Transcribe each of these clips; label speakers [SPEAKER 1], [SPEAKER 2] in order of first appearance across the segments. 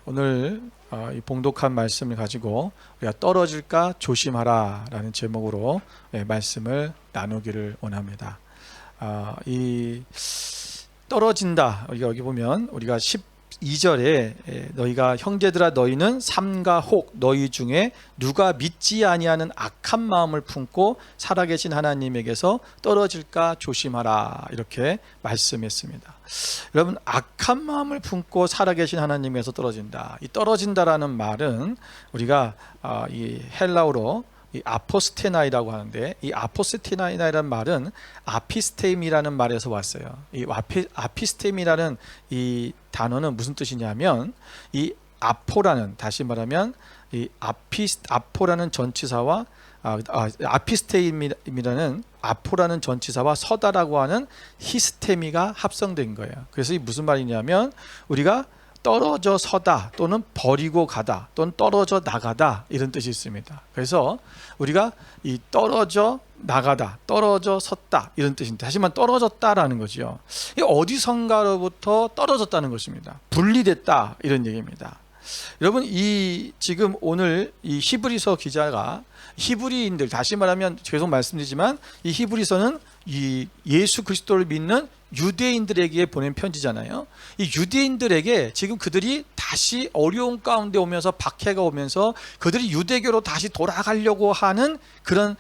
[SPEAKER 1] 오늘 이 봉독한 말씀을 가지고 우리가 떨어질까 조심하라 라는 제목으로 말씀을 나누기를 원합니다. 이 떨어진다, 우리가 여기 보면 우리가 12절에 너희가 형제들아 너희는 삼가 혹 너희 중에 누가 믿지 아니하는 악한 마음을 품고 살아계신 하나님에게서 떨어질까 조심하라 이렇게 말씀했습니다. 여러분, 악한 마음을 품고 살아계신 하나님에서 떨어진다. 이 떨어진다라는 말은 우리가 이 헬라어로 이 아포스테나이라고 하는데, 이 아포스테나이라는 말은 아피스테임이라는 말에서 왔어요. 이 아피스테임이라는 이 단어는 무슨 뜻이냐면, 이 아포라는, 다시 말하면 이 아포라는 전치사와 아피스테임이라는 아포라는 전치사와 서다라고 하는 히스테미가 합성된 거예요. 그래서 이 무슨 말이냐면, 우리가 떨어져 서다 또는 버리고 가다 또는 떨어져 나가다 이런 뜻이 있습니다. 그래서 우리가 이 떨어져 나가다, 떨어져 섰다 이런 뜻입니다. 다시 말하면 떨어졌다라는 거죠. 이 어디선가로부터 떨어졌다는 것입니다. 분리됐다 이런 얘기입니다. 여러분, 이 지금 오늘 이 히브리서 기자가 히브리인들, 다시 말하면 계속 말씀드리지만 이 히브리서는 이 예수 그리스도를 믿는 유대인들에게 보낸 편지잖아요. 이 유대인들에게 지금 그들이 다시 어려운 가운데 오면서 박해가 오면서 그들이 유대교로 다시 돌아가려고 하는 그런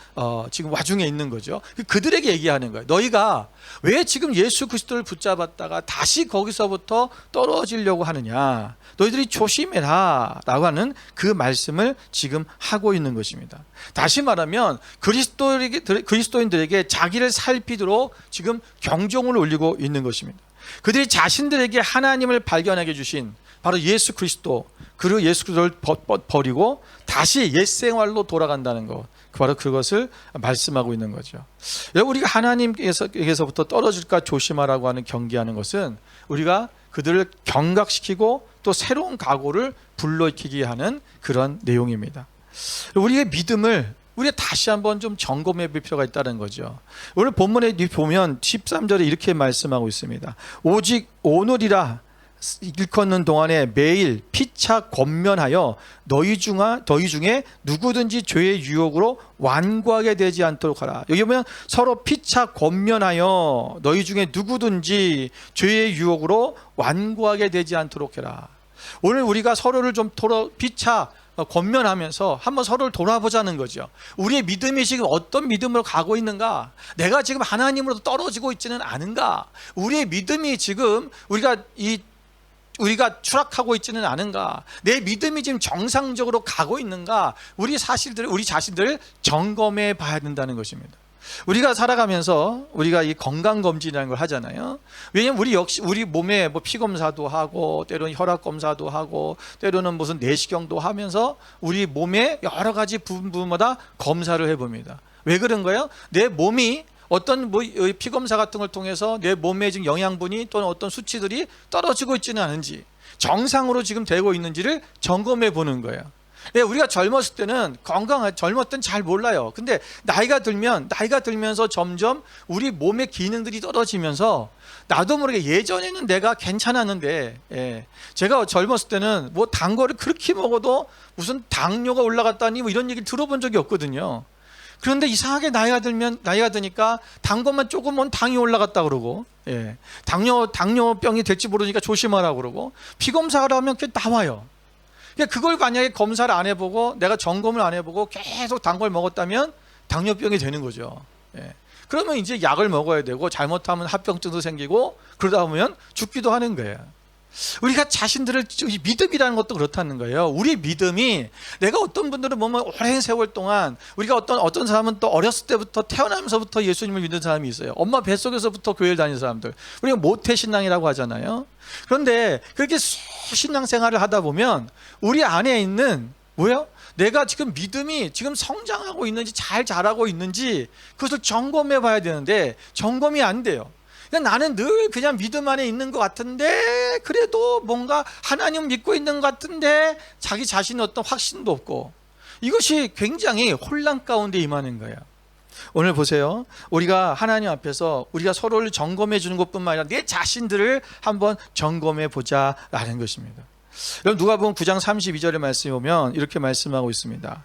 [SPEAKER 1] 지금 와중에 있는 거죠. 그들에게 얘기하는 거예요. 너희가 왜 지금 예수 그리스도를 붙잡았다가 다시 거기서부터 떨어지려고 하느냐, 너희들이 조심해라 라고 하는 그 말씀을 지금 하고 있는 것입니다. 다시 말하면 그리스도인들에게 자기를 살피도록 지금 경종을 울리고 있는 것입니다. 그들이 자신들에게 하나님을 발견하게 주신 바로 예수 그리스도, 그리고 예수 그리스도를 버리고 다시 옛 생활로 돌아간다는 것, 바로 그것을 말씀하고 있는 거죠. 여러분, 우리가 하나님께서부터 떨어질까 조심하라고 하는 경계하는 것은 우리가 그들을 경각시키고 또 새로운 각오를 불러일으키게 하는 그런 내용입니다. 우리의 믿음을 우리가 다시 한번 좀 점검해 볼 필요가 있다는 거죠. 오늘 본문에 보면 13절에 이렇게 말씀하고 있습니다. 오직 오늘이라 일컫는 동안에 매일 피차 권면하여 너희 중에 누구든지 죄의 유혹으로 완고하게 되지 않도록 하라. 여기 보면 서로 피차 권면하여 너희 중에 누구든지 죄의 유혹으로 완고하게 되지 않도록 해라. 오늘 우리가 서로를 좀 피차 권면하면서 한번 서로를 돌아보자는 거죠. 우리의 믿음이 지금 어떤 믿음으로 가고 있는가? 내가 지금 하나님으로 떨어지고 있지는 않은가? 우리의 믿음이 지금 우리가 추락하고 있지는 않은가? 내 믿음이 지금 정상적으로 가고 있는가? 우리 자신들을 점검해 봐야 된다는 것입니다. 우리가 살아가면서 우리가 이 건강검진이라는 걸 하잖아요. 왜냐하면 우리 몸에 뭐 피검사도 하고 때로는 혈압검사도 하고 때로는 무슨 내시경도 하면서 우리 몸의 여러 가지 부분마다 검사를 해봅니다. 왜 그런 거예요? 내 몸이 어떤 피검사 같은 걸 통해서 내 몸에 지금 영양분이 또는 어떤 수치들이 떨어지고 있지는 않은지, 정상으로 지금 되고 있는지를 점검해 보는 거예요. 우리가 젊었을 때는 젊었을 때는 잘 몰라요. 근데 나이가 들면서 점점 우리 몸의 기능들이 떨어지면서 나도 모르게 예전에는 내가 괜찮았는데, 제가 젊었을 때는 뭐 단 거를 그렇게 먹어도 무슨 당뇨가 올라갔다니 뭐 이런 얘기를 들어본 적이 없거든요. 그런데 이상하게 나이가 드니까 단 것만 조금은 당이 올라갔다 그러고, 당뇨병이 될지 모르니까 조심하라고 그러고, 피검사를 하면 그게 나와요. 그걸 만약에 검사를 안 해보고 내가 점검을 안 해보고 계속 단 걸 먹었다면 당뇨병이 되는 거죠. 그러면 이제 약을 먹어야 되고, 잘못하면 합병증도 생기고, 그러다 보면 죽기도 하는 거예요. 우리가 자신들을, 믿음이라는 것도 그렇다는 거예요. 우리 믿음이, 내가 어떤 분들은 보면 오랜 세월 동안, 우리가 어떤 사람은 또 어렸을 때부터 태어나면서부터 예수님을 믿는 사람이 있어요. 엄마 뱃속에서부터 교회를 다니는 사람들, 우리가 모태신앙이라고 하잖아요. 그런데 그렇게 신앙생활을 하다 보면 우리 안에 있는 내가 지금 믿음이 지금 성장하고 있는지 잘 자라고 있는지 그것을 점검해 봐야 되는데 점검이 안 돼요. 나는 늘 그냥 믿음 안에 있는 것 같은데, 그래도 뭔가 하나님 믿고 있는 것 같은데 자기 자신의 어떤 확신도 없고, 이것이 굉장히 혼란 가운데 임하는 거예요. 오늘 보세요. 우리가 하나님 앞에서 우리가 서로를 점검해 주는 것뿐만 아니라 내 자신들을 한번 점검해 보자라는 것입니다. 여러분 누가복음 9장 32절의 말씀에 보면 이렇게 말씀하고 있습니다.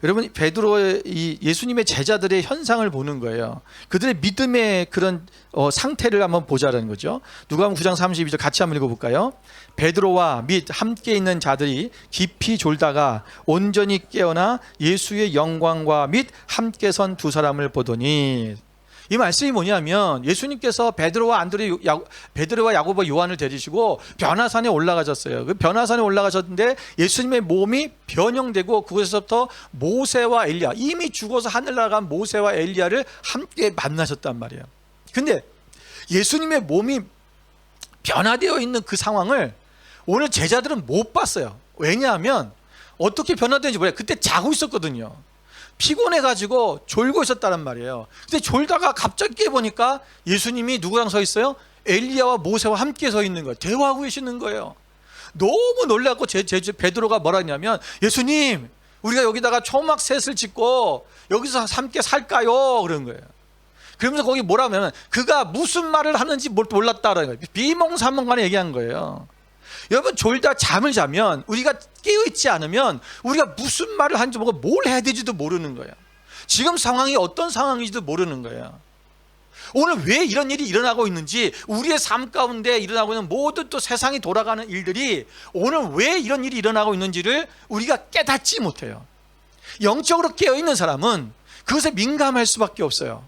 [SPEAKER 1] 여러분 베드로의 이 예수님의 제자들의 현상을 보는 거예요. 그들의 믿음의 그런 상태를 한번 보자라는 거죠. 누가복음 9장 32절 같이 한번 읽어볼까요? 베드로와 및 함께 있는 자들이 깊이 졸다가 온전히 깨어나 예수의 영광과 및 함께 선 두 사람을 보더니, 이 말씀이 뭐냐면 예수님께서 베드로와 야고보 요한을 데리시고 변화산에 올라가셨어요. 그 변화산에 올라가셨는데 예수님의 몸이 변형되고 그곳에서부터 모세와 엘리야, 이미 죽어서 하늘 나간 모세와 엘리야를 함께 만나셨단 말이에요. 근데 예수님의 몸이 변화되어 있는 그 상황을 오늘 제자들은 못 봤어요. 왜냐하면 어떻게 변화되는지 몰라요. 그때 자고 있었거든요. 피곤해가지고 졸고 있었다는 말이에요. 근데 졸다가 갑자기 깨보니까 예수님이 누구랑 서 있어요? 엘리야와 모세와 함께 서 있는 거예요. 대화하고 계시는 거예요. 너무 놀랐고 베드로가 뭐라 했냐면, 예수님, 우리가 여기다가 초막셋을 짓고 여기서 함께 살까요? 그런 거예요. 그러면서 거기 뭐라면 그가 무슨 말을 하는지 몰랐다라는 거예요. 비몽사몽간에 얘기한 거예요. 여러분 졸다 잠을 자면, 우리가 깨어있지 않으면 우리가 무슨 말을 하는지 모르고 뭘 해야 되지도 모르는 거예요. 지금 상황이 어떤 상황인지도 모르는 거예요. 오늘 왜 이런 일이 일어나고 있는지, 우리의 삶 가운데 일어나고 있는 모든 또 세상이 돌아가는 일들이 오늘 왜 이런 일이 일어나고 있는지를 우리가 깨닫지 못해요. 영적으로 깨어있는 사람은 그것에 민감할 수밖에 없어요.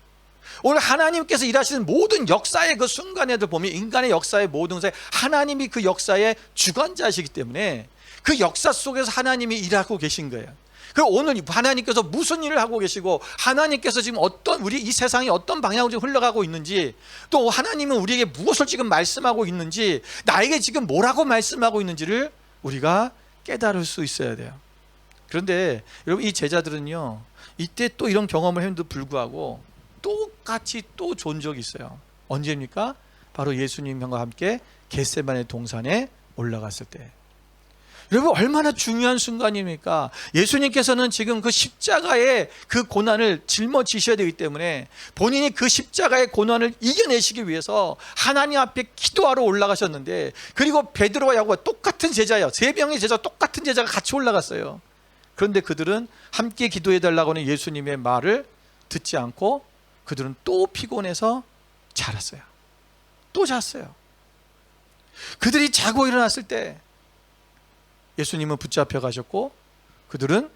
[SPEAKER 1] 오늘 하나님께서 일하시는 모든 역사의 그 순간에도 보면 인간의 역사의 모든 것에 하나님이 그 역사의 주관자시기 때문에 그 역사 속에서 하나님이 일하고 계신 거예요. 그리고 오늘 하나님께서 무슨 일을 하고 계시고, 하나님께서 지금 우리 이 세상이 어떤 방향으로 흘러가고 있는지, 또 하나님은 우리에게 무엇을 지금 말씀하고 있는지, 나에게 지금 뭐라고 말씀하고 있는지를 우리가 깨달을 수 있어야 돼요. 그런데 여러분 이 제자들은요, 이때 또 이런 경험을 했는데도 불구하고 똑같이 또 존 적이 있어요. 언제입니까? 바로 예수님과 함께 겟세마네 동산에 올라갔을 때. 여러분 얼마나 중요한 순간입니까? 예수님께서는 지금 그 십자가의 그 고난을 짊어지셔야 되기 때문에 본인이 그 십자가의 고난을 이겨내시기 위해서 하나님 앞에 기도하러 올라가셨는데, 그리고 베드로와 야고보가 똑같은 제자예요. 세 명의 제자, 똑같은 제자가 같이 올라갔어요. 그런데 그들은 함께 기도해달라고 하는 예수님의 말을 듣지 않고 그들은 또 피곤해서 자랐어요. 또 잤어요. 그들이 자고 일어났을 때 예수님은 붙잡혀 가셨고, 그들은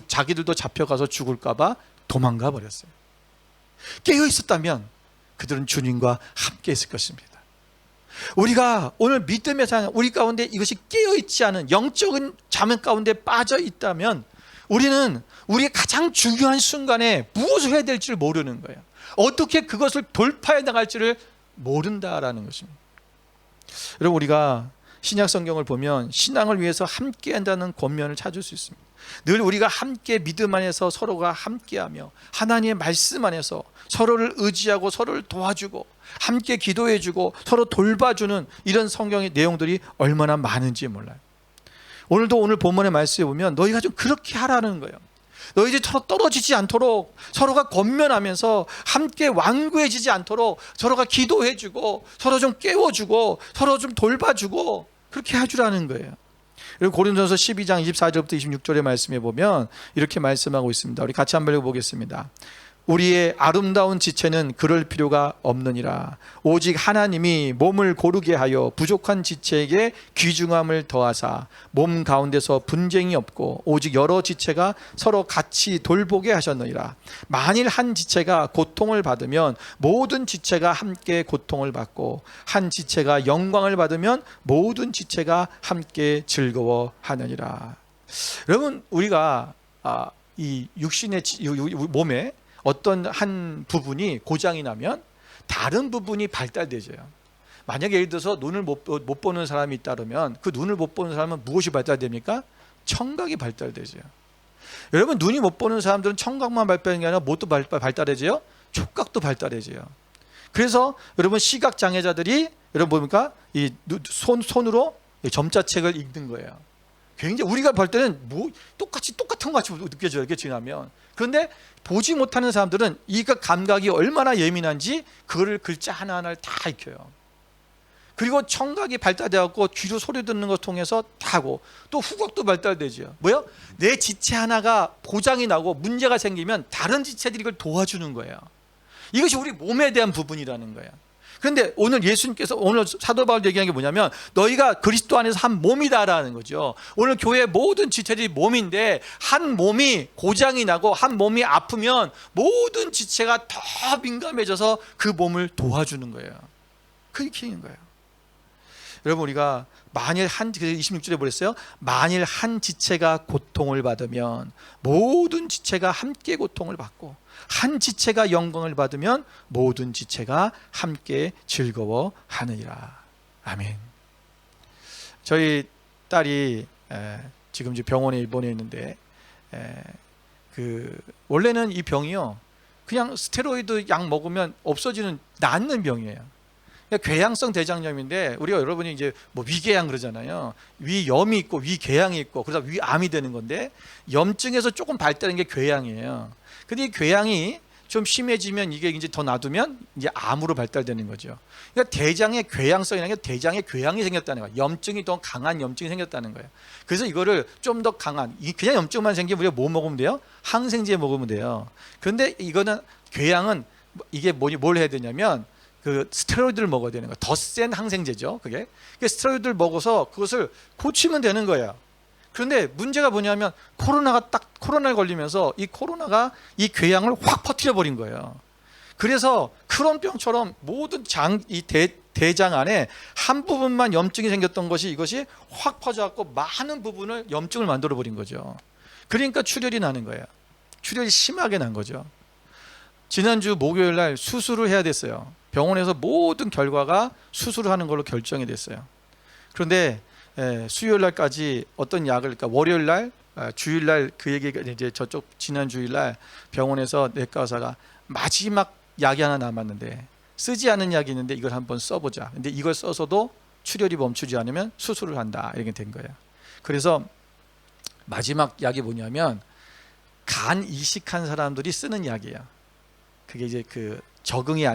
[SPEAKER 1] 자기들도 잡혀가서 죽을까 봐 도망가 버렸어요. 깨어 있었다면 그들은 주님과 함께 했을 것입니다. 우리가 오늘 믿음의 상황, 우리 가운데 이것이 깨어 있지 않은 영적인 잠 가운데 빠져 있다면 우리는 우리의 가장 중요한 순간에 무엇을 해야 될지를 모르는 거예요. 어떻게 그것을 돌파해 나갈지를 모른다라는 것입니다. 여러분 우리가 신약 성경을 보면 신앙을 위해서 함께 한다는 권면을 찾을 수 있습니다. 늘 우리가 함께 믿음 안에서 서로가 함께하며 하나님의 말씀 안에서 서로를 의지하고 서로를 도와주고 함께 기도해주고 서로 돌봐주는 이런 성경의 내용들이 얼마나 많은지 몰라요. 오늘 본문의 말씀에 보면 너희가 좀 그렇게 하라는 거예요. 너희들이 서로 떨어지지 않도록 서로가 권면하면서 함께 완고해지지 않도록 서로가 기도해주고 서로 좀 깨워주고 서로 좀 돌봐주고 그렇게 해주라는 거예요. 그리고 고린도전서 12장 24절부터 26절의 말씀에 보면 이렇게 말씀하고 있습니다. 우리 같이 한번 읽어보겠습니다. 우리의 아름다운 지체는 그럴 필요가 없느니라. 오직 하나님이 몸을 고르게 하여 부족한 지체에게 귀중함을 더하사 몸 가운데서 분쟁이 없고 오직 여러 지체가 서로 같이 돌보게 하셨느니라. 만일 한 지체가 고통을 받으면 모든 지체가 함께 고통을 받고 한 지체가 영광을 받으면 모든 지체가 함께 즐거워하느니라. 여러분 우리가 이 육신의 몸에 어떤 한 부분이 고장이 나면 다른 부분이 발달되죠. 만약에 예를 들어서 눈을 못 보는 사람이 있다면 그 눈을 못 보는 사람은 무엇이 발달됩니까? 청각이 발달되죠. 여러분 눈이 못 보는 사람들은 청각만 발달하는 게 아니라 뭐도 발달해져요? 촉각도 발달해져요. 그래서 여러분 시각 장애자들이 여러분 뭡니까? 이 손으로 점자책을 읽는 거예요. 굉장히 우리가 볼 때는 똑같은 것 같이 느껴져요. 이렇게 지나면. 그런데 보지 못하는 사람들은 이 감각이 얼마나 예민한지 그거를 글자 하나하나를 다 익혀요. 그리고 청각이 발달되었고 귀로 소리 듣는 것 통해서 하고, 또 후각도 발달되죠. 뭐요? 내 지체 하나가 고장이 나고 문제가 생기면 다른 지체들이 이걸 도와주는 거예요. 이것이 우리 몸에 대한 부분이라는 거예요. 그런데 오늘 예수님께서, 오늘 사도 바울 얘기하는 게 뭐냐면 너희가 그리스도 안에서 한 몸이다라는 거죠. 오늘 교회 모든 지체들이 몸인데 한 몸이 고장이 나고 한 몸이 아프면 모든 지체가 더 민감해져서 그 몸을 도와주는 거예요. 그렇게 하는 거예요. 여러분, 우리가 만일 26절에 뭐랬어요? 만일 한 지체가 고통을 받으면 모든 지체가 함께 고통을 받고, 한 지체가 영광을 받으면 모든 지체가 함께 즐거워하느니라. 아멘. 저희 딸이 지금 이제 병원에 입원해 있는데, 원래는 이 병이요, 그냥 스테로이드 약 먹으면 없어지는, 낫는 병이에요. 궤양성 대장염인데, 우리가 여러분이 이제 뭐 위궤양 그러잖아요. 위염이 있고 위궤양이 있고, 그러다 위암이 되는 건데, 염증에서 조금 발달한 게 궤양이에요. 근데 이 궤양이 좀 심해지면, 이게 이제 더 놔두면 이제 암으로 발달되는 거죠. 그러니까 대장의 궤양성이라는 게 대장에 궤양이 생겼다는 거예요. 염증이 더 강한 염증이 생겼다는 거예요. 그래서 이거를 좀 더 강한, 그냥 염증만 생기면 우리가 뭐 먹으면 돼요? 항생제 먹으면 돼요. 그런데 이거는, 궤양은 이게 뭘 해야 되냐면 그 스테로이드를 먹어야 되는 거예요. 더 센 항생제죠. 그게 스테로이드를 먹어서 그것을 고치면 되는 거예요. 그런데 문제가 뭐냐면 코로나를 걸리면서 이 코로나가 이 궤양을 확 퍼뜨려 버린 거예요. 그래서 크론병처럼 모든 대장 안에 한 부분만 염증이 생겼던 것이, 이것이 확 퍼져갖고 많은 부분을 염증을 만들어 버린 거죠. 그러니까 출혈이 나는 거예요. 출혈이 심하게 난 거죠. 지난주 목요일 날 수술을 해야 됐어요. 병원에서 모든 결과가 수술을 하는 걸로 결정이 됐어요. 그런데 수요일 날까지 어떤 약을, 그러니까 월요일 날, 주일 날, 그 얘기가 이제 저쪽 지난 주일 날 병원에서 내과 의사가 마지막 약이 하나 남았는데, 쓰지 않은 약이 있는데 이걸 한번 써보자. 근데 이걸 써서도 출혈이 멈추지 않으면 수술을 한다, 이렇게 된 거예요. 그래서 마지막 약이 뭐냐면 간 이식한 사람들이 쓰는 약이에요. 그게 이제 적응이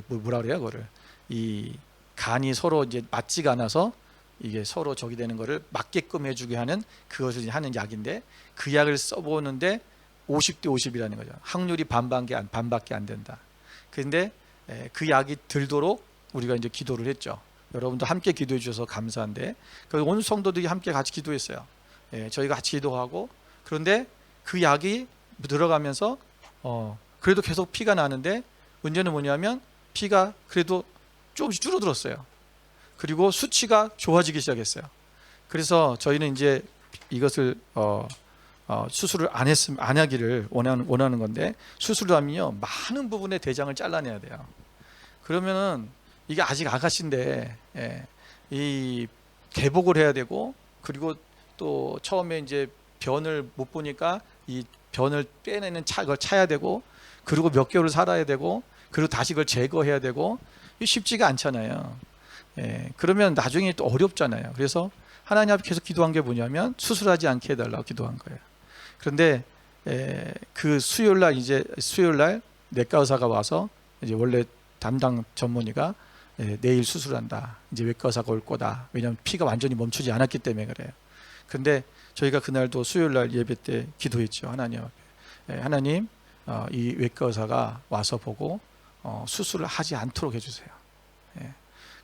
[SPEAKER 1] 뭐라 그래요? 그거를, 이 간이 서로 이제 맞지가 않아서 이게 서로 적이 되는 거를 맞게끔 해주게 하는, 그것을 하는 약인데, 그 약을 써보는데 50대 50이라는 거죠. 확률이 반밖에 안 된다. 그런데 그 약이 들도록 우리가 이제 기도를 했죠. 여러분도 함께 기도해 주셔서 감사한데, 온 성도들이 함께 같이 기도했어요. 저희가 같이 기도하고, 그런데 그 약이 들어가면서 그래도 계속 피가 나는데, 문제는 뭐냐면 피가 그래도 조금씩 줄어들었어요. 그리고 수치가 좋아지기 시작했어요. 그래서 저희는 이제 이것을 수술을 안 하기를 원하는 건데, 수술을 하면요 많은 부분의 대장을 잘라내야 돼요. 그러면은 이게 아직 아가씨인데 이 개복을 해야 되고, 그리고 또 처음에 이제 변을 못 보니까 이 변을 빼내는 걸 차야 되고, 그리고 몇 개월을 살아야 되고, 그리고 다시 그걸 제거해야 되고, 쉽지가 않잖아요. 그러면 나중에 또 어렵잖아요. 그래서 하나님 앞에 계속 기도한 게 뭐냐면 수술하지 않게 해달라고 기도한 거예요. 그런데 그 수요일 날 내과 의사가 와서, 이제 원래 담당 전문의가 내일 수술한다, 이제 외과 의사가 올 거다, 왜냐하면 피가 완전히 멈추지 않았기 때문에 그래요. 근데 저희가 그날도 수요일 날 예배 때 기도했죠. 하나님 앞에, 하나님, 이 외과 의사가 와서 보고 수술을 하지 않도록 해주세요.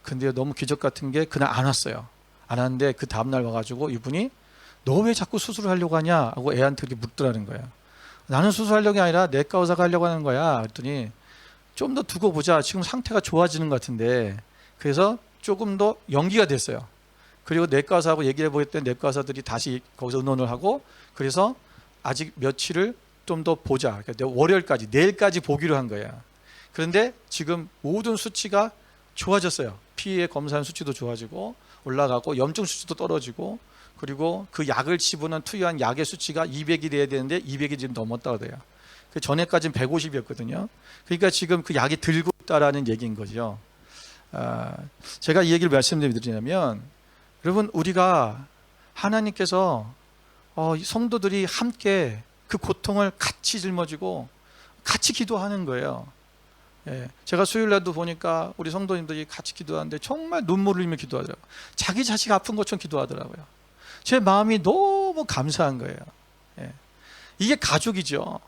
[SPEAKER 1] 근데 너무 기적 같은 게 그날 안 왔어요. 안 왔는데 그 다음날 와가지고 이분이 너 왜 자꾸 수술을 하려고 하냐 하고 애한테 그렇게 묻더라는 거예요. 나는 수술하려고 아니라 내과 의사가 하려고 하는 거야. 그랬더니 좀 더 두고 보자, 지금 상태가 좋아지는 것 같은데. 그래서 조금 더 연기가 됐어요. 그리고 내과 의사하고 얘기를 해보겠다는 내과 의사들이 다시 거기서 의논을 하고, 그래서 아직 며칠을 좀 더 보자, 그러니까 월요일까지, 내일까지 보기로 한 거예요. 그런데 지금 모든 수치가 좋아졌어요. 피의 검사한 수치도 좋아지고 올라가고, 염증 수치도 떨어지고, 그리고 그 약을 투여한 약의 수치가 200이 돼야 되는데 200이 지금 넘었다고 돼요. 그 전에까지는 150이었거든요. 그러니까 지금 그 약이 들고 있다라는 얘기인 거죠. 제가 이 얘기를 말씀드리냐면, 여러분, 우리가 하나님께서 성도들이 함께 그 고통을 같이 짊어지고 같이 기도하는 거예요. 예, 제가 수요일날도 보니까 우리 성도님들이 같이 기도하는데 정말 눈물을 흘리며 기도하더라고요. 자기 자식 아픈 것처럼 기도하더라고요. 제 마음이 너무 감사한 거예요. 예, 이게 가족이죠.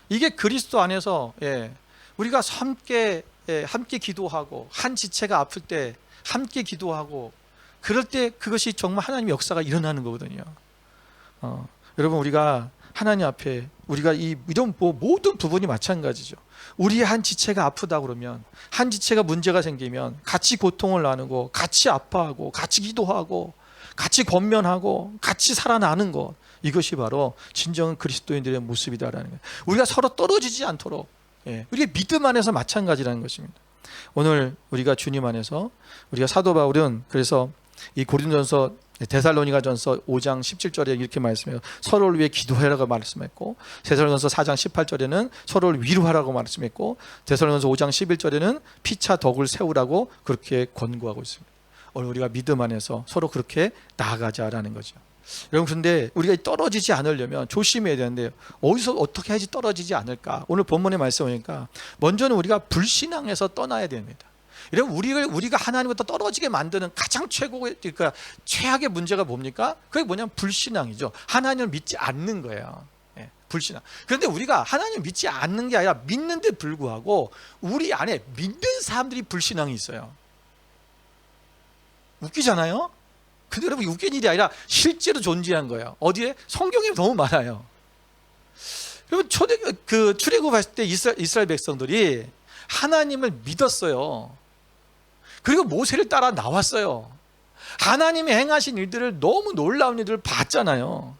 [SPEAKER 1] 이게 그리스도 안에서 우리가 함께 기도하고 한 지체가 아플 때 함께 기도하고 그럴 때 그것이 정말 하나님의 역사가 일어나는 거거든요. 여러분 우리가 하나님 앞에 우리가 이런 모든 부분이 마찬가지죠. 우리의 한 지체가 아프다 그러면 한 지체가 문제가 생기면 같이 고통을 나누고 같이 아파하고 같이 기도하고 같이 권면하고 같이 살아나는 것, 이것이 바로 진정한 그리스도인들의 모습이다라는 거예요. 우리가 서로 떨어지지 않도록 우리의 믿음 안에서 마찬가지라는 것입니다. 오늘 우리가 주님 안에서 우리가 사도 바울은 그래서 이 고린도전서 데살로니가전서 5장 17절에 이렇게 말씀해요. 서로를 위해 기도하라고 말씀했고, 데살로니가전서 4장 18절에는 서로를 위로하라고 말씀했고, 데살로니가전서 5장 11절에는 피차 덕을 세우라고 그렇게 권고하고 있습니다. 오늘 우리가 믿음 안에서 서로 그렇게 나아가자라는 거죠. 여러분, 그런데 우리가 떨어지지 않으려면 조심해야 되는데 어디서 어떻게 해야지 떨어지지 않을까? 오늘 본문의 말씀 보니까 먼저는 우리가 불신앙에서 떠나야 됩니다. 이러면 우리가 하나님부터 떨어지게 만드는 가장 그러니까 최악의 문제가 뭡니까? 그게 뭐냐면 불신앙이죠. 하나님을 믿지 않는 거예요. 불신앙. 그런데 우리가 하나님을 믿지 않는 게 아니라 믿는데 불구하고 우리 안에 믿는 사람들이 불신앙이 있어요. 웃기잖아요? 근데 여러분, 웃긴 일이 아니라 실제로 존재한 거예요. 어디에? 성경에 너무 많아요. 여러분, 출애굽했을 때 이스라엘 백성들이 하나님을 믿었어요. 그리고 모세를 따라 나왔어요. 하나님이 행하신 일들을, 너무 놀라운 일들을 봤잖아요.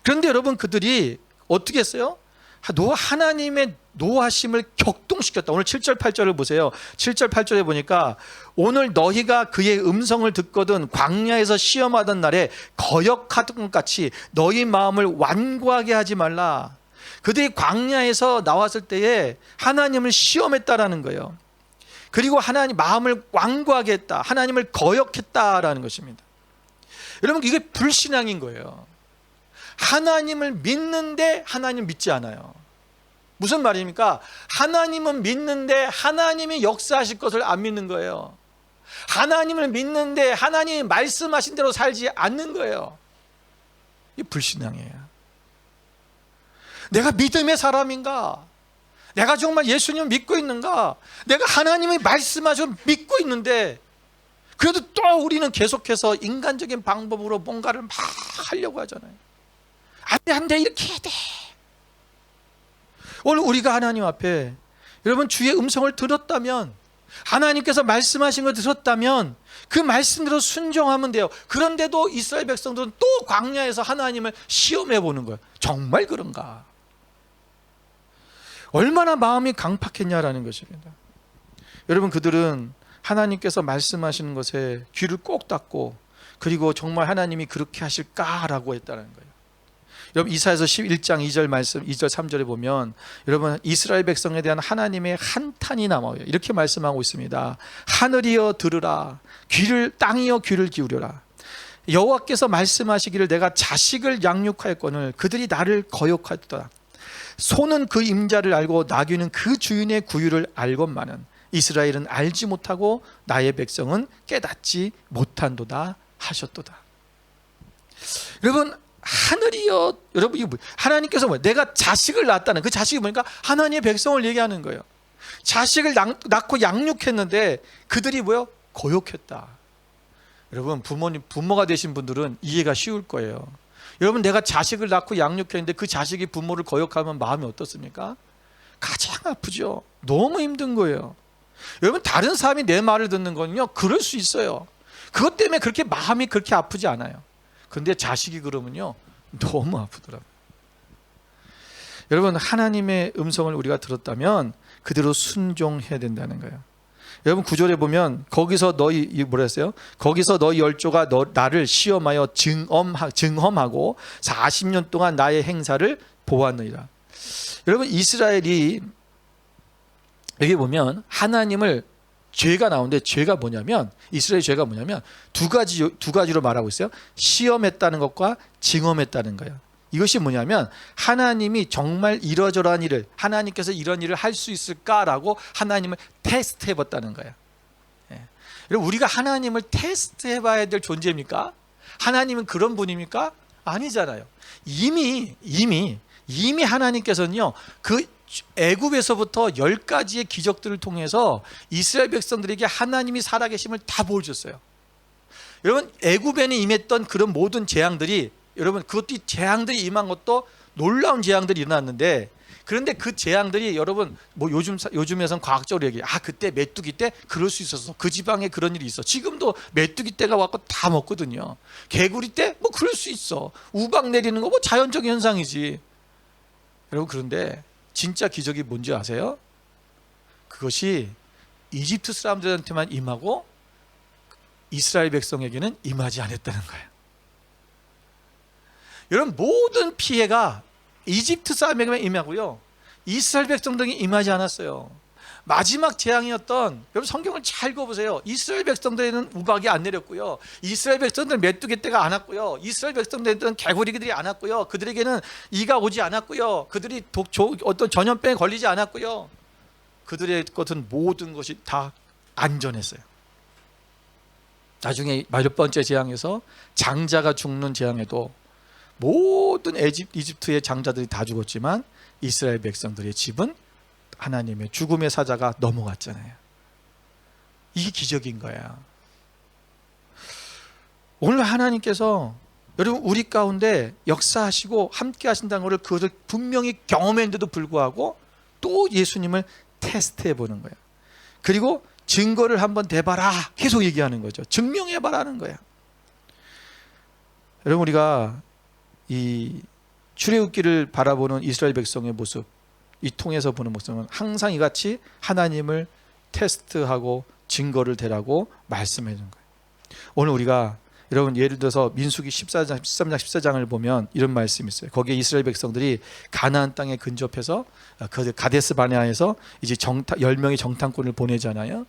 [SPEAKER 1] 그런데 여러분, 그들이 어떻게 했어요? 하나님의 노하심을 격동시켰다. 오늘 7절 8절을 보세요. 7절 8절에 보니까 오늘 너희가 그의 음성을 듣거든 광야에서 시험하던 날에 거역하던 것 같이 너희 마음을 완고하게 하지 말라. 그들이 광야에서 나왔을 때에 하나님을 시험했다라는 거예요. 그리고 하나님 마음을 완고하게 했다. 하나님을 거역했다라는 것입니다. 여러분, 이게 불신앙인 거예요. 하나님을 믿는데 하나님 믿지 않아요. 무슨 말입니까? 하나님은 믿는데 하나님이 역사하실 것을 안 믿는 거예요. 하나님을 믿는데 하나님이 말씀하신 대로 살지 않는 거예요. 이게 불신앙이에요. 내가 믿음의 사람인가? 내가 정말 예수님을 믿고 있는가? 내가 하나님의 말씀하셔서 믿고 있는데 그래도 또 우리는 계속해서 인간적인 방법으로 뭔가를 막 하려고 하잖아요. 안 돼, 이렇게 해야 돼. 오늘 우리가 하나님 앞에, 여러분, 주의 음성을 들었다면, 하나님께서 말씀하신 걸 들었다면 그 말씀대로 순종하면 돼요. 그런데도 이스라엘 백성들은 또 광야에서 하나님을 시험해 보는 거예요. 정말 그런가? 얼마나 마음이 강팍했냐라는 것입니다. 여러분, 그들은 하나님께서 말씀하시는 것에 귀를 꼭 닫고, 그리고 정말 하나님이 그렇게 하실까라고 했다는 거예요. 여러분, 이사야서 11장 2절 말씀, 2절 3절에 보면 여러분, 이스라엘 백성에 대한 하나님의 한탄이 나와요. 이렇게 말씀하고 있습니다. 하늘이여 들으라, 땅이여 귀를 기울여라. 여호와께서 말씀하시기를 내가 자식을 양육하였거늘 그들이 나를 거역하였도다. 소는 그 임자를 알고 나귀는 그 주인의 구유를 알건만은 이스라엘은 알지 못하고 나의 백성은 깨닫지 못한도다 하셨도다. 여러분, 하늘이여, 여러분, 이거 하나님께서 뭐예요? 내가 자식을 낳았다는, 그 자식이 뭐니까 하나님의 백성을 얘기하는 거예요. 자식을 낳고 양육했는데 그들이 뭐예요? 거역했다. 여러분, 부모가 되신 분들은 이해가 쉬울 거예요. 여러분, 내가 자식을 낳고 양육했는데 그 자식이 부모를 거역하면 마음이 어떻습니까? 가장 아프죠. 너무 힘든 거예요. 여러분, 다른 사람이 내 말을 듣는 거는요, 그럴 수 있어요. 그것 때문에 그렇게 마음이 그렇게 아프지 않아요. 근데 자식이 그러면요, 너무 아프더라고요. 여러분, 하나님의 음성을 우리가 들었다면 그대로 순종해야 된다는 거예요. 여러분, 9절에 보면 거기서 너희, 뭐라 했어요? 거기서 너희 열조가 나를 시험하여 증험하고 40년 동안 나의 행사를 보았느니라. 여러분, 이스라엘이 여기 보면 하나님을, 죄가 나오는데, 죄가 뭐냐면, 이스라엘 죄가 뭐냐면 두 가지로 말하고 있어요. 시험했다는 것과 증험했다는 거예요. 이것이 뭐냐면 하나님이 정말 이러저러한 일을, 하나님께서 이런 일을 할 수 있을까라고 하나님을 테스트해 봤다는 거예요. 예. 여러분, 우리가 하나님을 테스트해 봐야 될 존재입니까? 하나님은 그런 분입니까? 아니잖아요. 이미 하나님께서는요, 그 애굽에서부터 10가지의 기적들을 통해서 이스라엘 백성들에게 하나님이 살아계심을 다 보여줬어요. 여러분, 애굽에는 임했던 그런 모든 재앙들이, 여러분, 그것도 재앙들이 임한 것도 놀라운 재앙들이 일어났는데, 그런데 그 재앙들이 여러분 뭐 요즘에선 과학적으로 얘기해, 그때 메뚜기 때 그럴 수 있었어, 그 지방에 그런 일이 있어. 지금도 메뚜기 때가 왔고 다 먹거든요. 개구리 때 뭐 그럴 수 있어. 우박 내리는 거 뭐 자연적 현상이지. 여러분, 그런데 진짜 기적이 뭔지 아세요? 그것이 이집트 사람들한테만 임하고 이스라엘 백성에게는 임하지 않았다는 거예요. 여러분, 모든 피해가 이집트 사람에게만 임하고요, 이스라엘 백성들에게 임하지 않았어요. 마지막 재앙이었던, 여러분 성경을 잘 읽어보세요. 이스라엘 백성들에는 우박이 안 내렸고요, 이스라엘 백성들은 메뚜기 떼가 안 왔고요, 이스라엘 백성들은 개구리들이 안 왔고요, 그들에게는 이가 오지 않았고요, 그들이 어떤 전염병에 걸리지 않았고요, 그들의 것은 모든 것이 다 안전했어요. 나중에 몇 번째 재앙에서 장자가 죽는 재앙에도 모든 이집트의 장자들이 다 죽었지만 이스라엘 백성들의 집은 하나님의 죽음의 사자가 넘어갔잖아요. 이게 기적인 거야. 오늘 하나님께서 여러분 우리 가운데 역사하시고 함께 하신다는 것을 그것을 분명히 경험했는데도 불구하고 또 예수님을 테스트해 보는 거예요. 그리고 증거를 한번 대봐라 계속 얘기하는 거죠. 증명해봐라 하는 거야. 여러분, 우리가 이 출애굽기를 바라보는 이스라엘 백성의 모습, 이 통해서 보는 모습은 항상 이같이 하나님을 테스트하고 증거를 대라고 말씀해 주는 거예요. 오늘 우리가 여러분 예를 들어서 민수기 14장, 13장, 14장을 보면 이런 말씀이 있어요. 거기에 이스라엘 백성들이 가나안 땅에 근접해서 그 가데스 바네아에서 이제 10명의 정탐꾼을 보내잖아요.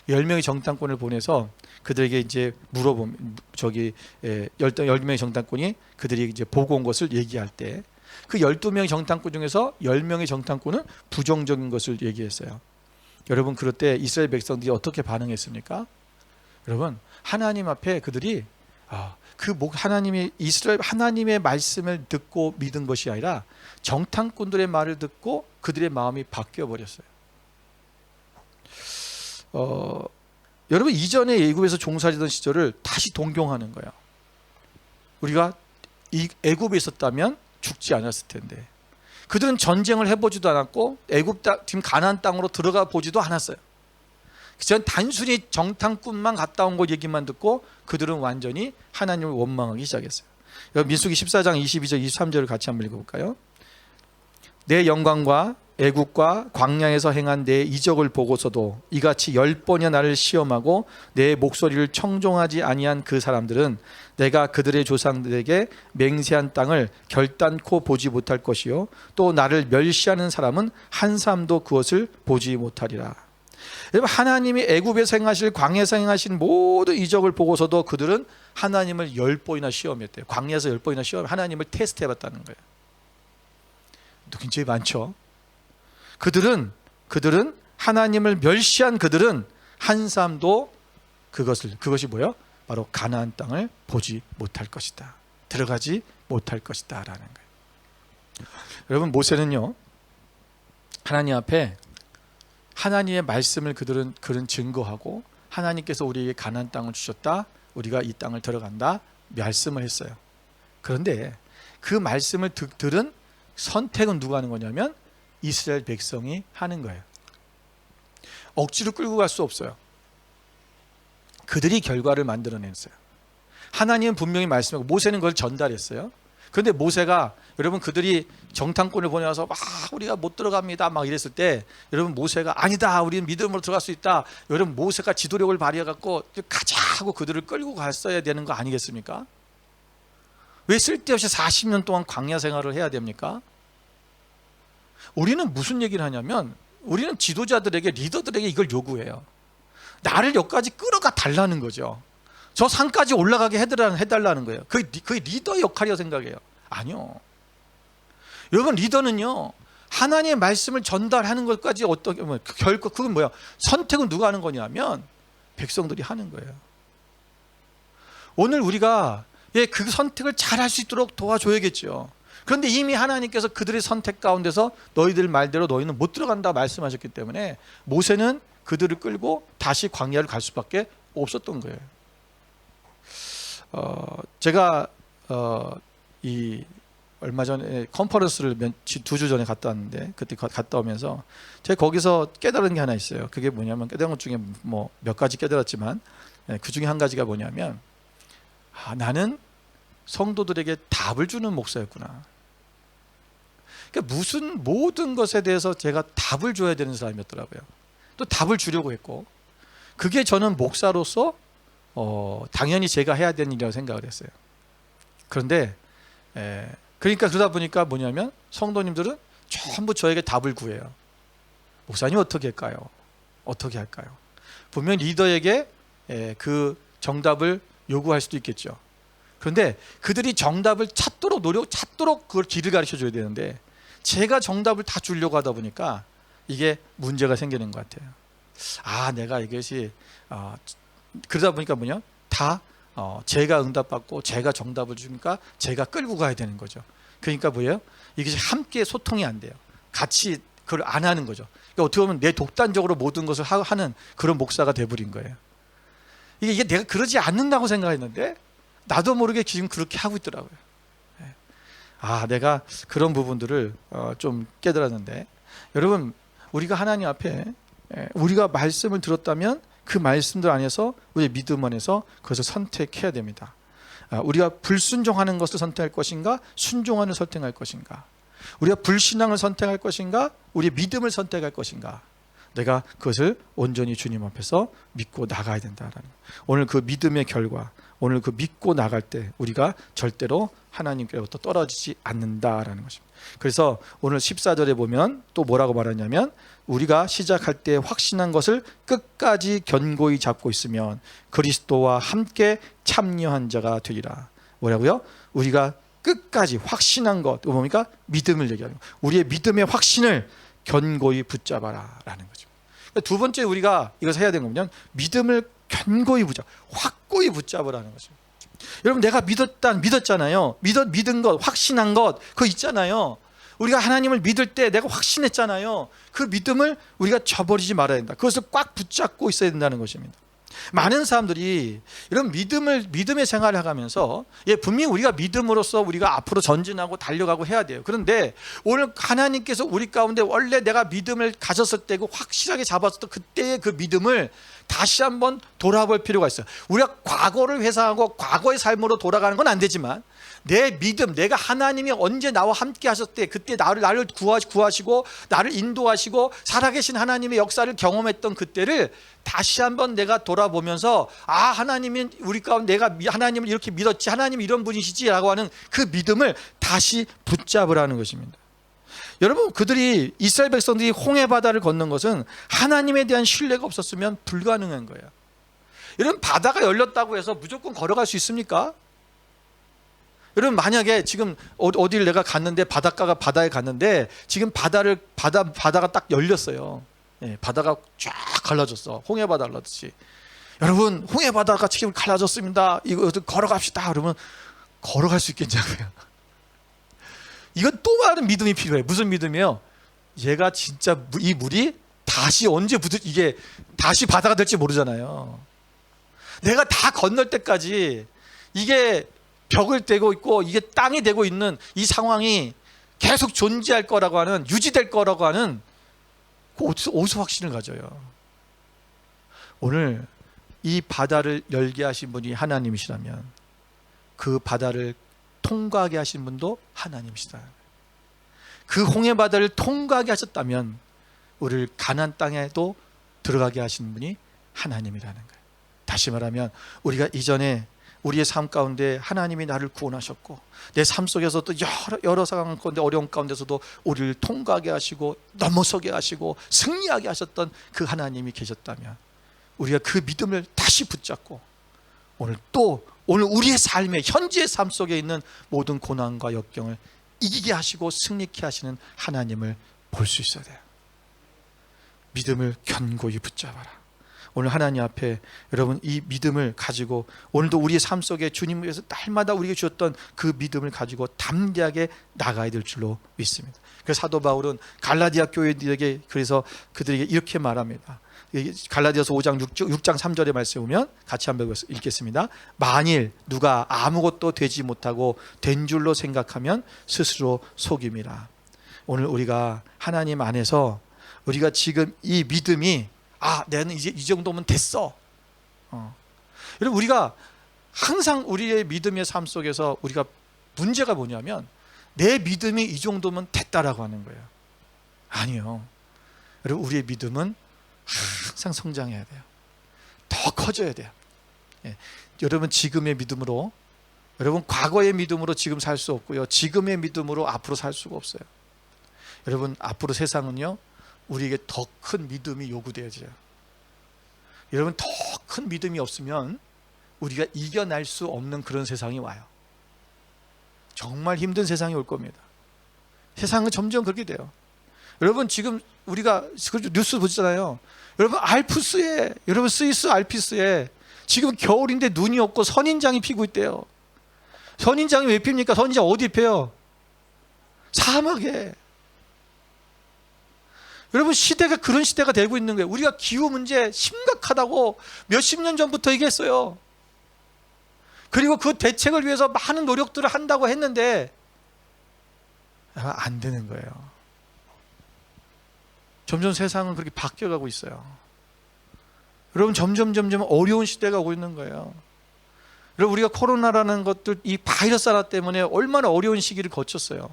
[SPEAKER 1] 10명의 정탐꾼을 보내서 그들에게 이제 물어보면, 10명의 정탐꾼이 그들이 이제 보고 온 것을 얘기할 때 그 12명의 정탐꾼 중에서 10명의 정탐꾼은 부정적인 것을 얘기했어요. 여러분, 그럴 때 이스라엘 백성들이 어떻게 반응했습니까? 여러분, 하나님 앞에 그들이 하나님의 말씀을 듣고 믿은 것이 아니라 정탐꾼들의 말을 듣고 그들의 마음이 바뀌어 버렸어요. 여러분, 이전에 애굽에서 종살이던 시절을 다시 동경하는 거예요. 우리가 이 애굽에 있었다면 죽지 않았을 텐데, 그들은 전쟁을 해보지도 않았고 지금 가나안 땅으로 들어가 보지도 않았어요. 전 단순히 정탐꾼만 갔다 온 거 얘기만 듣고 그들은 완전히 하나님을 원망하기 시작했어요. 민수기 14장 22절 23절을 같이 한번 읽어볼까요? 내 영광과 애국과 광야에서 행한 내 이적을 보고서도 이같이 10번이나 나를 시험하고 내 목소리를 청종하지 아니한 그 사람들은 내가 그들의 조상들에게 맹세한 땅을 결단코 보지 못할 것이요 또 나를 멸시하는 사람은 한 사람도 그것을 보지 못하리라. 여러분, 하나님이 애굽에서 행하실, 광야에서 행하신 모든 이적을 보고서도 그들은 하나님을 10번이나 시험했대요. 광야에서 10번이나 시험, 하나님을 테스트해봤다는 거예요. 또 굉장히 많죠. 그들은 하나님을 멸시한 그들은 한 사람도 그것이 뭐예요? 바로 가나안 땅을 보지 못할 것이다, 들어가지 못할 것이다 라는 거예요. 여러분, 모세는요, 하나님 앞에 하나님의 말씀을 그들은 증거하고 하나님께서 우리에게 가나안 땅을 주셨다, 우리가 이 땅을 들어간다 말씀을 했어요. 그런데 그 말씀을 들은 선택은 누가 하는 거냐면 이스라엘 백성이 하는 거예요. 억지로 끌고 갈 수 없어요. 그들이 결과를 만들어냈어요. 하나님은 분명히 말씀하고 모세는 그걸 전달했어요. 그런데 모세가, 여러분, 그들이 정탐꾼을 보내와서 우리가 못 들어갑니다 막 이랬을 때, 여러분, 모세가 아니다, 우리는 믿음으로 들어갈 수 있다, 여러분, 모세가 지도력을 발휘해갖고 가자 하고 그들을 끌고 갔어야 되는 거 아니겠습니까? 왜 쓸데없이 40년 동안 광야 생활을 해야 됩니까? 우리는 무슨 얘기를 하냐면, 우리는 지도자들에게, 리더들에게 이걸 요구해요. 나를 여기까지 끌어가 달라는 거죠. 저 산까지 올라가게 해달라는 거예요. 그게 리더의 역할이라고 생각해요. 아니요. 여러분, 리더는요, 하나님의 말씀을 전달하는 것까지 어떻게 보면 결코 그건 뭐야? 선택은 누가 하는 거냐면 백성들이 하는 거예요. 오늘 우리가 그 선택을 잘 할 수 있도록 도와줘야겠죠. 그런데 이미 하나님께서 그들의 선택 가운데서 너희들 말대로 너희는 못 들어간다 말씀하셨기 때문에 모세는 그들을 끌고 다시 광야를 갈 수밖에 없었던 거예요. 제가 이 얼마 전에 컨퍼런스를 2주 전에 갔다 왔는데, 그때 갔다 오면서 제가 거기서 깨달은 게 하나 있어요. 그게 뭐냐면, 깨달은 것 중에 뭐 몇 가지 깨달았지만 그 중에 한 가지가 뭐냐면, 나는 성도들에게 답을 주는 목사였구나. 그러니까 모든 것에 대해서 제가 답을 줘야 되는 사람이었더라고요. 또 답을 주려고 했고, 그게 저는 목사로서 당연히 제가 해야 되는 일이라고 생각을 했어요. 그런데 그러니까 그러다 보니까 뭐냐면 성도님들은 전부 저에게 답을 구해요. 목사님 어떻게 할까요? 어떻게 할까요? 분명 리더에게 그 정답을 요구할 수도 있겠죠. 그런데 그들이 정답을 찾도록 그걸 길을 가르쳐 줘야 되는데, 제가 정답을 다 주려고 하다 보니까 이게 문제가 생기는 것 같아요. 내가 이것이 그러다 보니까 뭐냐? 다 제가 응답받고 제가 정답을 주니까 제가 끌고 가야 되는 거죠. 그러니까 뭐예요? 이것이 함께 소통이 안 돼요. 같이 그걸 안 하는 거죠. 그러니까 어떻게 보면 내 독단적으로 모든 것을 하는 그런 목사가 돼버린 거예요. 이게 내가 그러지 않는다고 생각했는데 나도 모르게 지금 그렇게 하고 있더라고요. 내가 그런 부분들을 좀 깨달았는데, 여러분, 우리가 하나님 앞에 우리가 말씀을 들었다면 그 말씀들 안에서 우리의 믿음 안에서 그것을 선택해야 됩니다. 우리가 불순종하는 것을 선택할 것인가, 순종하는 선택할 것인가, 우리가 불신앙을 선택할 것인가, 우리의 믿음을 선택할 것인가, 내가 그것을 온전히 주님 앞에서 믿고 나가야 된다라는, 오늘 그 믿음의 결과, 오늘 그 믿고 나갈 때 우리가 절대로 하나님께로부터 떨어지지 않는다라는 것입니다. 그래서 오늘 14절에 보면 또 뭐라고 말하냐면, 우리가 시작할 때 확신한 것을 끝까지 견고히 잡고 있으면 그리스도와 함께 참여한 자가 되리라. 뭐라고요? 우리가 끝까지 확신한 것, 뭡니까? 믿음을 얘기하는 거예요. 우리의 믿음의 확신을 견고히 붙잡아라 라는 거죠. 두 번째 우리가 이것을 해야 되는 거면 믿음을 견고히 확고히 붙잡으라는 거죠. 여러분, 내가 믿었잖아요. 믿은 것, 확신한 것, 그거 있잖아요. 우리가 하나님을 믿을 때 내가 확신했잖아요. 그 믿음을 우리가 저버리지 말아야 된다. 그것을 꽉 붙잡고 있어야 된다는 것입니다. 많은 사람들이 이런 믿음의 생활을 하면서, 분명히 우리가 믿음으로써 우리가 앞으로 전진하고 달려가고 해야 돼요. 그런데 오늘 하나님께서 우리 가운데 원래 내가 믿음을 가졌을 때, 그 확실하게 잡았을 때 그때의 그 믿음을 다시 한번 돌아볼 필요가 있어요. 우리가 과거를 회상하고 과거의 삶으로 돌아가는 건 안 되지만, 내 믿음, 내가 하나님이 언제 나와 함께 하셨을 때, 그때 나를 구하시고 나를 인도하시고 살아계신 하나님의 역사를 경험했던 그때를 다시 한번 내가 돌아보면서, 하나님이 우리 가운데, 내가 하나님을 이렇게 믿었지, 하나님이 이런 분이시지 라고 하는 그 믿음을 다시 붙잡으라는 것입니다. 여러분, 그들이, 이스라엘 백성들이 홍해 바다를 건넌 것은 하나님에 대한 신뢰가 없었으면 불가능한 거예요. 여러분, 바다가 열렸다고 해서 무조건 걸어갈 수 있습니까? 여러분, 만약에 지금 어디를 내가 갔는데, 바다에 갔는데 지금 바다가 딱 열렸어요. 바다가 쫙 갈라졌어. 홍해 바다 갈라졌지. 여러분, 홍해 바다가 지금 갈라졌습니다. 이거 걸어갑시다. 그러면 걸어갈 수 있겠냐고요. 이건 또 다른 믿음이 필요해요. 무슨 믿음이에요? 얘가 진짜 이 물이 다시 언제 이게 다시 바다가 될지 모르잖아요. 내가 다 건널 때까지 이게 벽을 떼고 있고 이게 땅이 되고 있는 이 상황이 계속 존재할 거라고 하는, 유지될 거라고 하는, 어디서 확신을 가져요? 오늘 이 바다를 열게 하신 분이 하나님이시라면 그 바다를 통과하게 하신 분도 하나님이시다. 그 홍해 바다를 통과하게 하셨다면 우리를 가나안 땅에도 들어가게 하신 분이 하나님이라는 거예요. 다시 말하면, 우리가 이전에 우리의 삶 가운데 하나님이 나를 구원하셨고, 내 삶 속에서도 여러 상황 가운데, 어려운 가운데서도 우리를 통과하게 하시고 넘어서게 하시고 승리하게 하셨던 그 하나님이 계셨다면, 우리가 그 믿음을 다시 붙잡고 오늘 우리의 삶에, 현재의 삶 속에 있는 모든 고난과 역경을 이기게 하시고 승리케 하시는 하나님을 볼 수 있어야 돼요. 믿음을 견고히 붙잡아라. 오늘 하나님 앞에 여러분 이 믿음을 가지고 오늘도 우리의 삶 속에 주님을 위해서 날마다 우리에게 주었던 그 믿음을 가지고 담대하게 나가야 될 줄로 믿습니다. 그래서 사도 바울은 갈라디아 교회들에게 그래서 그들에게 이렇게 말합니다. 갈라디아서 5장 6장 3절의 말씀에 보면 같이 한번 읽겠습니다. 만일 누가 아무것도 되지 못하고 된 줄로 생각하면 스스로 속임이라. 오늘 우리가 하나님 안에서 우리가 지금 이 믿음이 나는 이제 이 정도면 됐어. 여러분 우리가 항상 우리의 믿음의 삶 속에서 우리가 문제가 뭐냐면 내 믿음이 이 정도면 됐다라고 하는 거예요. 아니요. 여러분 우리의 믿음은 항상 성장해야 돼요. 더 커져야 돼요. 여러분 지금의 믿음으로 여러분 과거의 믿음으로 지금 살 수 없고요. 지금의 믿음으로 앞으로 살 수가 없어요. 여러분 앞으로 세상은요. 우리에게 더 큰 믿음이 요구되어져요. 여러분 더 큰 믿음이 없으면 우리가 이겨낼 수 없는 그런 세상이 와요. 정말 힘든 세상이 올 겁니다. 세상은 점점 그렇게 돼요. 여러분 지금 우리가 뉴스 보잖아요. 여러분 알프스에 여러분 스위스 알프스에 지금 겨울인데 눈이 없고 선인장이 피고 있대요. 선인장이 왜 핍니까? 선인장 어디 펴요? 사막에. 여러분 시대가 그런 시대가 되고 있는 거예요. 우리가 기후 문제 심각하다고 몇십 년 전부터 얘기했어요. 그리고 그 대책을 위해서 많은 노력들을 한다고 했는데 안 되는 거예요. 점점 세상은 그렇게 바뀌어가고 있어요. 여러분 점점 어려운 시대가 오고 있는 거예요. 여러분 우리가 코로나라는 것들 이 바이러스 하나 때문에 얼마나 어려운 시기를 거쳤어요.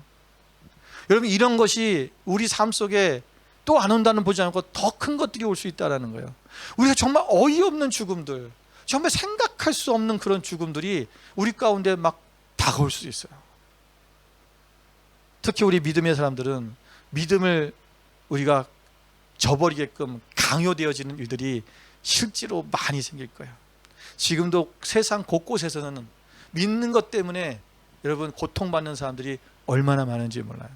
[SPEAKER 1] 여러분 이런 것이 우리 삶 속에 또 안 온다는 보지 않고 더 큰 것들이 올 수 있다는 거예요. 우리가 정말 어이없는 죽음들, 정말 생각할 수 없는 그런 죽음들이 우리 가운데 막 다가올 수 있어요. 특히 우리 믿음의 사람들은 믿음을 우리가 저버리게끔 강요되어지는 일들이 실제로 많이 생길 거예요. 지금도 세상 곳곳에서는 믿는 것 때문에 여러분 고통받는 사람들이 얼마나 많은지 몰라요.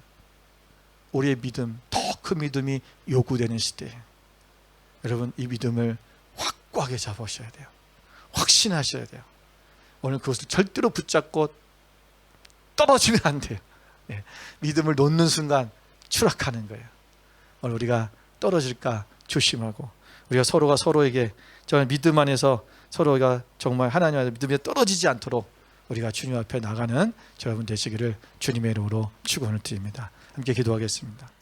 [SPEAKER 1] 우리의 믿음, 더 큰 믿음이 요구되는 시대에 여러분 이 믿음을 확고하게 잡으셔야 돼요. 확신하셔야 돼요. 오늘 그것을 절대로 붙잡고 떨어지면 안 돼요. 믿음을 놓는 순간 추락하는 거예요. 오늘 우리가 떨어질까 조심하고 우리가 서로가 서로에게 정말 믿음 안에서 서로가 정말 하나님 안에서 믿음에 떨어지지 않도록 우리가 주님 앞에 나가는 여러분 되시기를 주님의 이름으로 축원을 드립니다. 함께 기도하겠습니다.